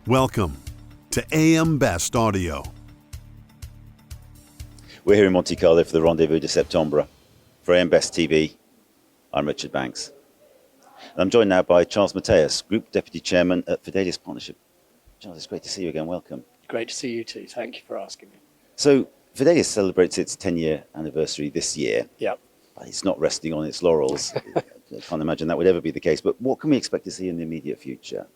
Welcome to AM Best Audio. We're here in Monte Carlo for the Rendez-Vous de Septembre. For AM Best TV, I'm Richard Banks. And I'm joined now by Charles Mathias, Group Deputy Chairman at Fidelis Partnership. Charles, it's great to see you again. Welcome. Great to see you too. Thank you for asking me. So, Fidelis celebrates its 10-year anniversary this year. Yep. But it's not resting on its laurels. I can't imagine that would ever be the case. But what can we expect to see in the immediate future?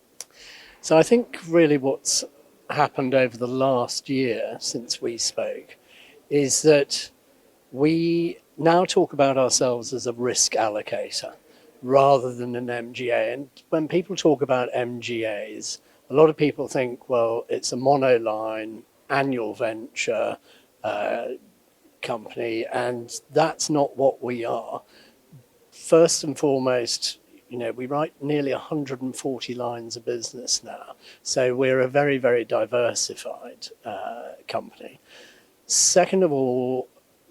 So I think really what's happened over the last year since we spoke is that we now talk about ourselves as a risk allocator rather than an MGA. And when people talk about MGAs, a lot of people think, well, it's a monoline annual venture company, and that's not what we are. First and foremost, we write nearly 140 lines of business now. So we're a very, very diversified company. Second of all,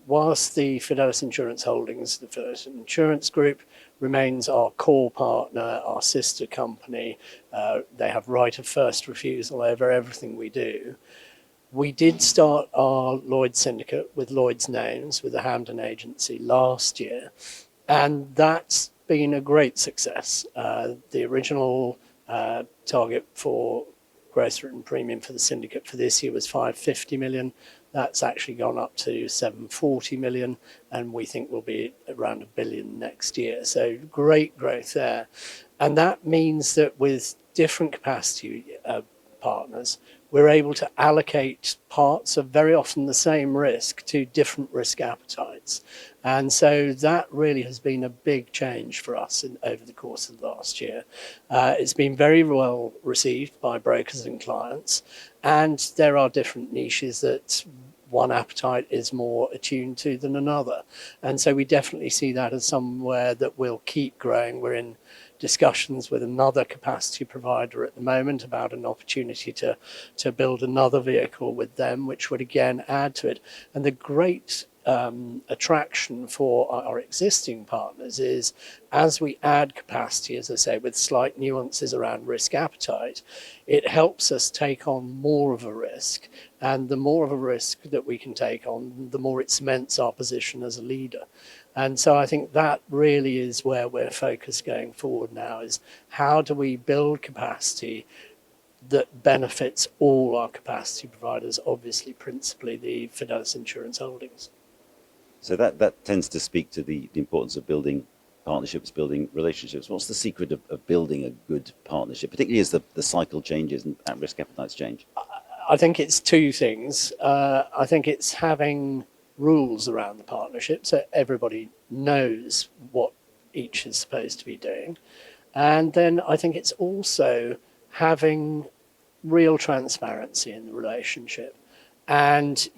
whilst the Fidelis Insurance Holdings, the Fidelis Insurance Group, remains our core partner, our sister company, they have right of first refusal over everything we do. We did start our Lloyd Syndicate with Lloyd's names, with the Hamden agency last year, and that's been a great success. The original target for gross written premium for the syndicate for this year was 550 million. That's actually gone up to 740 million, and we think we'll be around $1 billion next year. So great growth there. And that means that with different capacity partners, we're able to allocate parts of very often the same risk to different risk appetites. And so that really has been a big change for us over the course of the last year. It's been very well received by brokers and clients, and there are different niches that one appetite is more attuned to than another. And so we definitely see that as somewhere that will keep growing. We're in discussions with another capacity provider at the moment about an opportunity to build another vehicle with them, which would again add to it. And the great attraction for our existing partners is, as we add capacity, as I say, with slight nuances around risk appetite, it helps us take on more of a risk. And the more of a risk that we can take on, the more it cements our position as a leader. And so I think that really is where we're focused going forward now, is how do we build capacity that benefits all our capacity providers, obviously principally the Fidelis Insurance Holdings. So that tends to speak to the importance of building partnerships, building relationships. What's the secret of building a good partnership, particularly as the cycle changes and risk appetites change? I think it's two things. I think it's having rules around the partnership so everybody knows what each is supposed to be doing. And then I think it's also having real transparency in the relationship. And,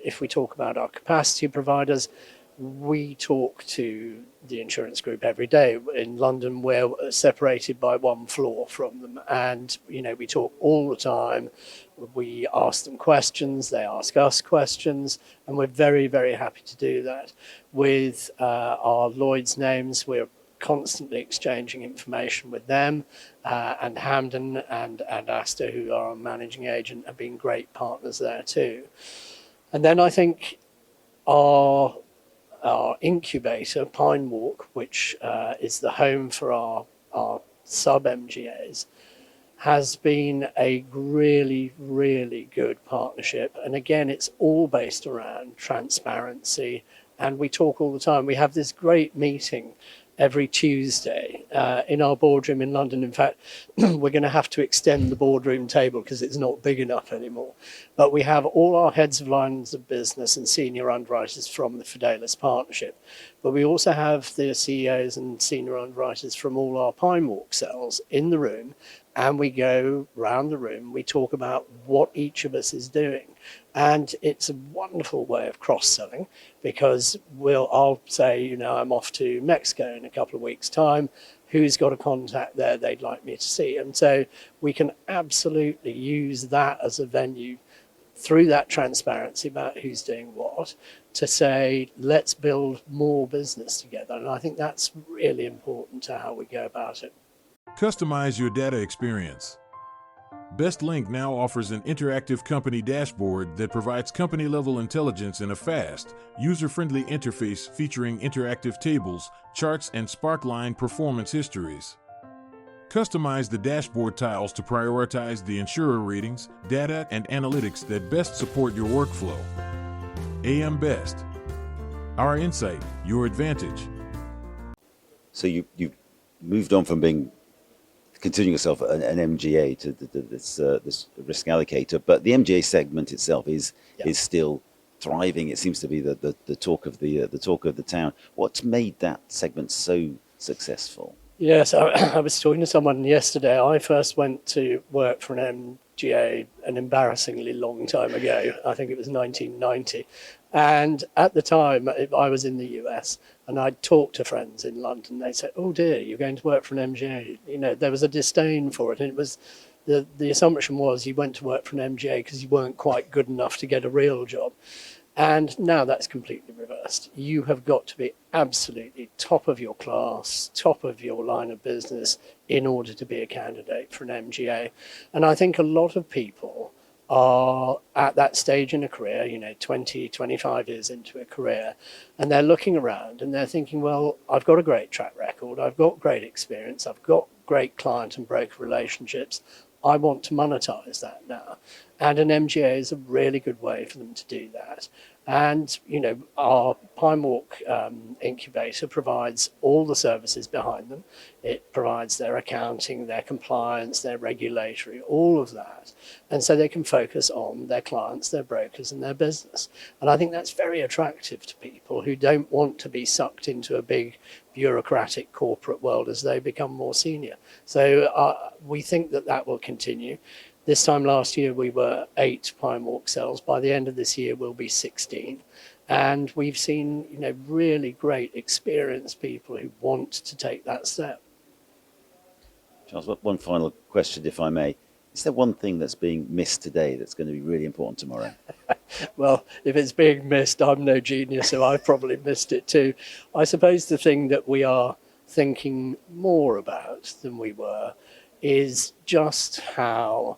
if we talk about our capacity providers, we talk to the insurance group every day. In London, we're separated by one floor from them. And, we talk all the time. We ask them questions, they ask us questions, and we're very, very happy to do that. With our Lloyd's names, we're constantly exchanging information with them, and Hamden and Astor, who are our managing agent, have been great partners there too. And then I think our incubator, Pine Walk, which is the home for our sub-MGAs, has been a really, really good partnership. And again, it's all based around transparency. And we talk all the time. We have this great meeting every Tuesday in our boardroom in London. In fact, we're going to have to extend the boardroom table because it's not big enough anymore. But we have all our heads of lines of business and senior underwriters from the Fidelis Partnership. But we also have the CEOs and senior underwriters from all our Pine Walk cells in the room. And we go round the room, we talk about what each of us is doing. And it's a wonderful way of cross-selling, because I'll say, I'm off to Mexico in a couple of weeks' time. Who's got a contact there they'd like me to see? And so we can absolutely use that as a venue, through that transparency about who's doing what, to say, let's build more business together. And I think that's really important to how we go about it. Customize your data experience. BestLink now offers an interactive company dashboard that provides company-level intelligence in a fast, user-friendly interface featuring interactive tables, charts, and Sparkline performance histories. Customize the dashboard tiles to prioritize the insurer ratings, data, and analytics that best support your workflow. AM Best. Our insight, your advantage. So you moved on from considering yourself an MGA to this risk allocator, but the MGA segment itself is still thriving. It seems to be the talk of the town. What's made that segment so successful? Yes, I was talking to someone yesterday. I first went to work for an MGA an embarrassingly long time ago. I think it was 1990. And at the time, I was in the US, and I'd talk to friends in London. They said, "Oh dear, you're going to work for an MGA." You know, there was a disdain for it. And it was the assumption was you went to work for an MGA because you weren't quite good enough to get a real job. And now that's completely reversed. You have got to be absolutely top of your class, top of your line of business in order to be a candidate for an MGA. And I think a lot of people are at that stage in a career, 20, 25 years into a career, and they're looking around and they're thinking, well, I've got a great track record, I've got great experience, I've got great client and broker relationships. I want to monetize that now. And an MGA is a really good way for them to do that. And, our Pine Walk incubator provides all the services behind them. It provides their accounting, their compliance, their regulatory, all of that. And so they can focus on their clients, their brokers, and their business. And I think that's very attractive to people who don't want to be sucked into a big bureaucratic corporate world as they become more senior. So we think that will continue. This time last year, we were 8 Pine Walk sales. By the end of this year, we'll be 16. And we've seen, really great experienced people who want to take that step. Charles, one final question, if I may. Is there one thing that's being missed today that's going to be really important tomorrow? Well, if it's being missed, I'm no genius, so I've probably missed it too. I suppose the thing that we are thinking more about than we were is just how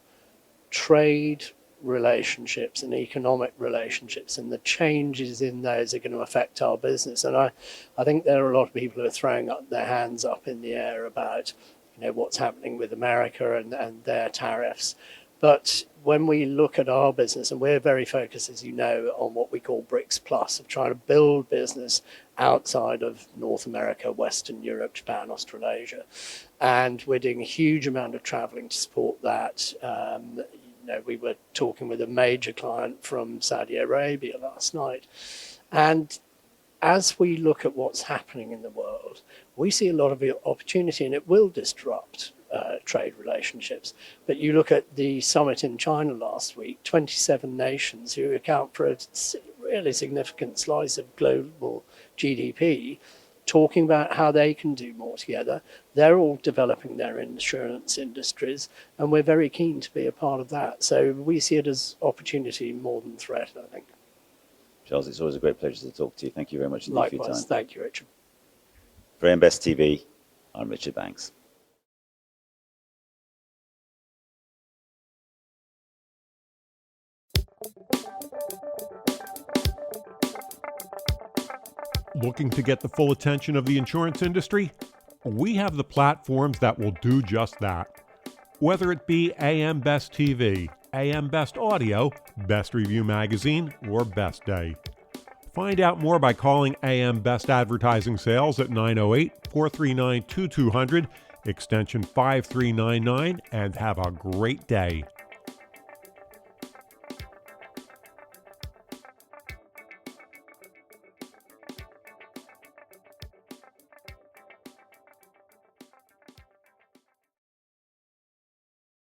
trade relationships and economic relationships and the changes in those are going to affect our business. And I think there are a lot of people who are throwing up their hands up in the air about what's happening with America and their tariffs. But when we look at our business, and we're very focused, as you know, on what we call BRICS Plus, of trying to build business outside of North America, Western Europe, Japan, Australasia. And we're doing a huge amount of traveling to support that. We were talking with a major client from Saudi Arabia last night. And as we look at what's happening in the world, we see a lot of opportunity, and it will disrupt trade relationships. But you look at the summit in China last week, 27 nations who account for a really significant slice of global GDP, talking about how they can do more together. They're all developing their insurance industries, and we're very keen to be a part of that. So we see it as opportunity more than threat, I think. Charles, it's always a great pleasure to talk to you. Thank you very much indeed for your time. Likewise, thank you, Richard. For AM Best TV, I'm Richard Banks. Looking to get the full attention of the insurance industry? We have the platforms that will do just that. Whether it be AM Best TV, AM Best Audio, Best Review Magazine, or Best Day. Find out more by calling AM Best Advertising Sales at 908-439-2200, extension 5399, and have a great day.